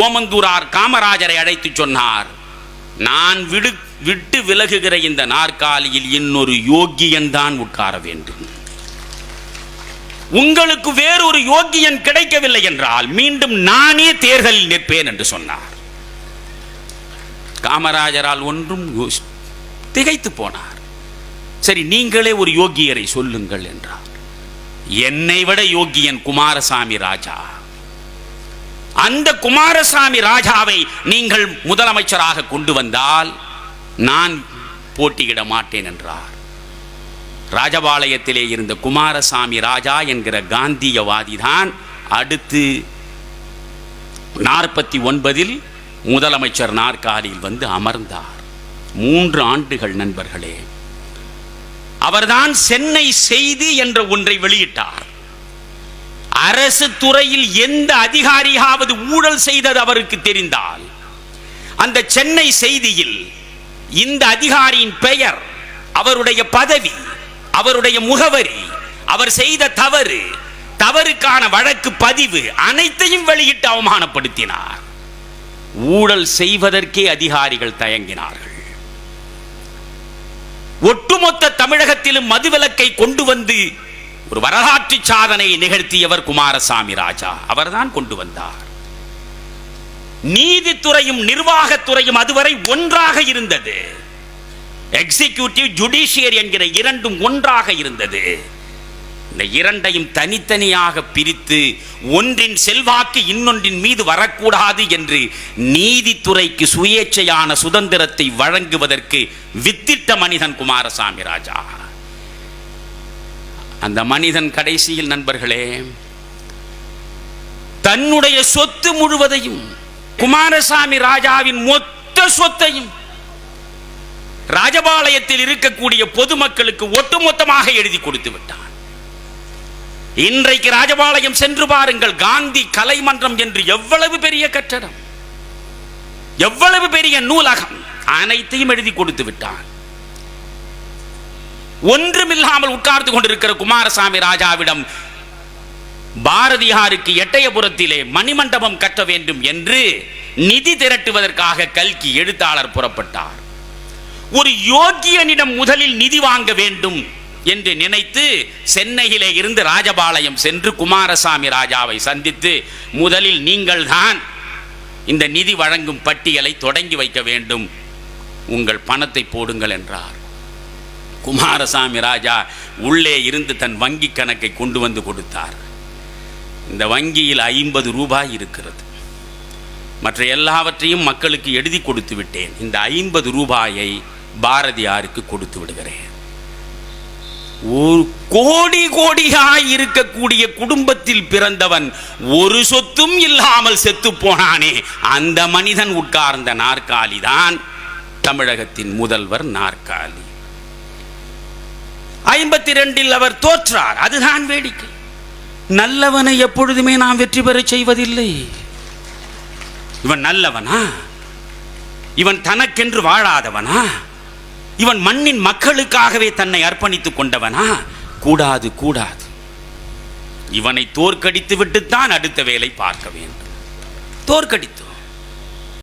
ஓமந்தூரார் காமராஜரை அழைத்து சொன்னார், நான் விட்டு விலகுகிற இந்த நாற்காலியில் இன்னொரு யோகியன் தான் உட்கார வேண்டும். உங்களுக்கு வேறொரு யோகியன் கிடைக்கவில்லை என்றால் மீண்டும் நானே தேர்தலில் நிற்பேன் என்று சொன்னார். காமராஜரால் ஒன்றும் திகைத்து போனார். சரி, நீங்களே ஒரு யோகியரை சொல்லுங்கள் என்றார். என்னை விட யோகியன் குமாரசாமி ராஜா. அந்த குமாரசாமி ராஜாவை நீங்கள் முதலமைச்சராக கொண்டு வந்தால் நான் போட்டியிட மாட்டேன் என்றார். ராஜபாளையத்திலே இருந்த குமாரசாமி ராஜா என்கிற காந்தியவாதி தான் அடுத்து 49 முதலமைச்சர் நாற்காலியில் வந்து அமர்ந்தார். 3 ஆண்டுகள் நண்பர்களே. அவர்தான் சென்னை செய்தி என்ற ஒன்றை வெளியிட்டார். அரசு துறையில் எந்த அதிகாரியாவது ஊழல் செய்தது அவருக்கு தெரிந்தால் அந்த சென்னை செய்தியில் இந்த அதிகாரியின் பெயர், அவருடைய பதவி, அவருடைய முகவரி, அவர் செய்த தவறுக்கான வழக்கு பதிவு அனைத்தையும் வெளியிட்டு அவமானப்படுத்தினார். ஊழல் செய்வதற்கே அதிகாரிகள் தயங்கினார்கள். ஒட்டுமொத்த தமிழகத்திலும் மதுவிலக்கை கொண்டு வந்து ஒரு வரலாற்று சாதனையை நிகழ்த்தியவர் குமாரசாமி ராஜா. அவர்தான் கொண்டு வந்தார். நீதித்துறையும் நிர்வாகத்துறையும் அதுவரை ஒன்றாக இருந்தது. எக்ஸிகியூட்டிவ், ஜுடிஷியரி என்கிற இரண்டும் ஒன்றாக இருந்தது. இந்த இரண்டையும் தனித்தனியாக பிரித்து ஒன்றின் செல்வாக்கு இன்னொன்றின் மீது வரக்கூடாது என்று நீதித்துறைக்கு சுயேட்சையான சுதந்திரத்தை வழங்குவதற்கு வித்திட்ட மனிதன் குமாரசாமி ராஜா. அந்த மனிதன் கடைசியில் நண்பர்களே தன்னுடைய சொத்து முழுவதையும், குமாரசாமி ராஜாவின் மொத்த சொத்தையும் ராஜபாளையத்தில் இருக்கக்கூடிய பொதுமக்களுக்கு ஒட்டுமொத்தமாக எழுதி கொடுத்து விட்டான். இன்றைக்கு ராஜபாளையம் சென்று பாருங்கள், காந்தி கலைமன்றம் என்று எவ்வளவு பெரிய கட்டடம், எவ்வளவு பெரிய நூலகம், அனைத்தையும் எழுதி கொடுத்து விட்டான். ஒன்றுமில்லாமல் உட்கார்ந்து கொண்டிருக்கிற குமாரசாமி ராஜாவிடம் பாரதியாருக்கு எட்டயபுரத்திலே மணிமண்டபம் கட்ட வேண்டும் என்று நிதி திரட்டுவதற்காக கல்கி எழுத்தாளர் புறப்பட்டார். ஒரு யோகியனிடம் முதலில் நிதி வாங்க வேண்டும் என்று நினைத்து சென்னையிலே இருந்து ராஜபாளையம் சென்று குமாரசாமி ராஜாவை சந்தித்து, முதலில் நீங்கள் தான் இந்த நிதி வழங்கும் பட்டியலை தொடங்கி வைக்க வேண்டும், உங்கள் பணத்தை போடுங்கள் என்றார். குமாரசாமி ராஜா உள்ளே இருந்து தன் வங்கி கணக்கை கொண்டு வந்து கொடுத்தார். இந்த வங்கியில் 50 ரூபாய் இருக்கிறது, மற்ற எல்லாவற்றையும் மக்களுக்கு எழுதி கொடுத்து விட்டேன், இந்த 50 ரூபாயை பாரதியாருக்கு கொடுத்து விடுகிறேன். ஒரு கோடியாய் இருக்கக்கூடிய குடும்பத்தில் பிறந்தவன் ஒரு சொத்தும் இல்லாமல் செத்து போனானே, அந்த மனிதன் உட்கார்ந்த நாற்காலி தான் தமிழகத்தின் முதல்வர் நாற்காலி. 52 அவர் தோற்றார். அதுதான் வேடிக்கை. நல்லவனை எப்பொழுதுமே நாம் வெற்றி பெற செய்வதில்லை. இவன் நல்லவனா? இவன் தனக்கென்று வாழாதவனா? இவன் மண்ணின் மக்களுக்காகவே தன்னை அர்ப்பணித்துக் கொண்டவனா? கூடாது. இவனை தோற்கடித்து விட்டுத்தான் அடுத்த வேலை பார்க்க வேண்டும். தோற்கடித்து